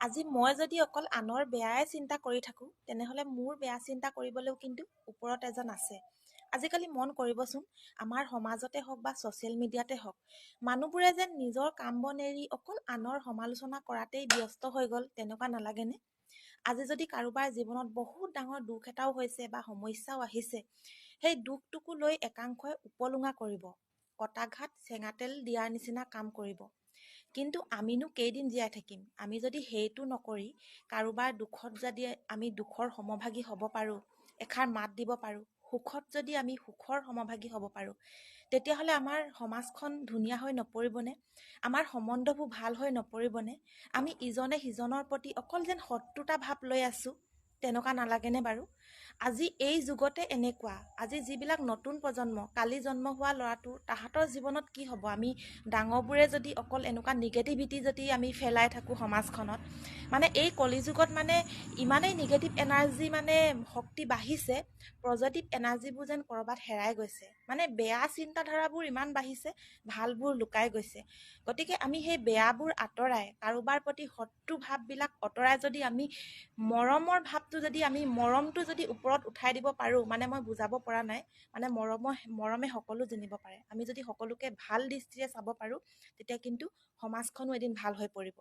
আজি মই যদি অকল আনৰ বেয়াই চিন্তা কৰি থাকোঁ, তেনেহ'লে মোৰ বেয়া চিন্তা কৰিবলৈও কিন্তু ওপৰত এজন আছে। আজিকালি মন কৰিবচোন, আমাৰ সমাজতে হওক বা ছ'চিয়েল মিডিয়াতে হওক, মানুহবোৰে যেন নিজৰ কাম বন এৰি অকল আনৰ সমালোচনা কৰাতেই ব্যস্ত হৈ গ'ল, তেনেকুৱা নালাগেনে? আজি যদি কাৰোবাৰ জীৱনত বহুত ডাঙৰ দুখ এটাও হৈছে বা সমস্যাও আহিছে, সেই দুখটোকো লৈ একাংশই উপলুঙা কৰিব, কটাঘাত চেঙাতেল দিয়াৰ নিচিনা কাম কৰিব। কিন্তু আমিনো কেইদিন জীয়াই থাকিম? আমি যদি সেইটো নকৰি কাৰোবাৰ দুখত যদি আমি দুখৰ সমভাগী হ'ব পাৰোঁ, এষাৰ মাত দিব পাৰোঁ, সুখত যদি আমি সুখৰ সমভাগী হ'ব পাৰোঁ, তেতিয়াহ'লে আমাৰ সমাজখন ধুনীয়া হৈ নপৰিবনে? আমাৰ সম্বন্ধবোৰ ভাল হৈ নপৰিবনে? আমি ইজনে সিজনৰ প্ৰতি অকল যেন শত্ৰুতা ভাৱ লৈ আছোঁ, তেনেকুৱা নালাগেনে বাৰু? আজি এই যুগতে এনেকুৱা, আজি যিবিলাক নতুন প্ৰজন্ম, কালি জন্ম হোৱা ল'ৰাটো, তাহাঁতৰ জীৱনত কি হ'ব? আমি ডাঙৰবোৰে যদি অকল এনেকুৱা নিগেটিভিটি যদি আমি ফেলাই থাকোঁ সমাজখনত, মানে এই কলিযুগত মানে ইমানেই নিগেটিভ এনাৰ্জি মানে শক্তি বাঢ়িছে, পজিটিভ এনাৰ্জিবোৰ যেন ক'ৰবাত হেৰাই গৈছে। মানে বেয়া চিন্তাধাৰাবোৰ ইমান বাঢ়িছে, ভালবোৰ লুকাই গৈছে। গতিকে আমি সেই বেয়াবোৰ আঁতৰাই, কাৰোবাৰ প্ৰতি শত্ৰু ভাৱবিলাক আঁতৰাই যদি আমি মৰমৰ ভাৱটো যদি আমি মৰমটো যদি ওপৰত উঠাই দিব পাৰোঁ, মানে মই বুজাব পৰা নাই, মানে মৰমে সকলো জিনিব পাৰে। আমি যদি সকলোকে ভাল দৃষ্টিৰে চাব পাৰোঁ, তেতিয়া কিন্তু সমাজখনো এদিন ভাল হৈ পৰিব।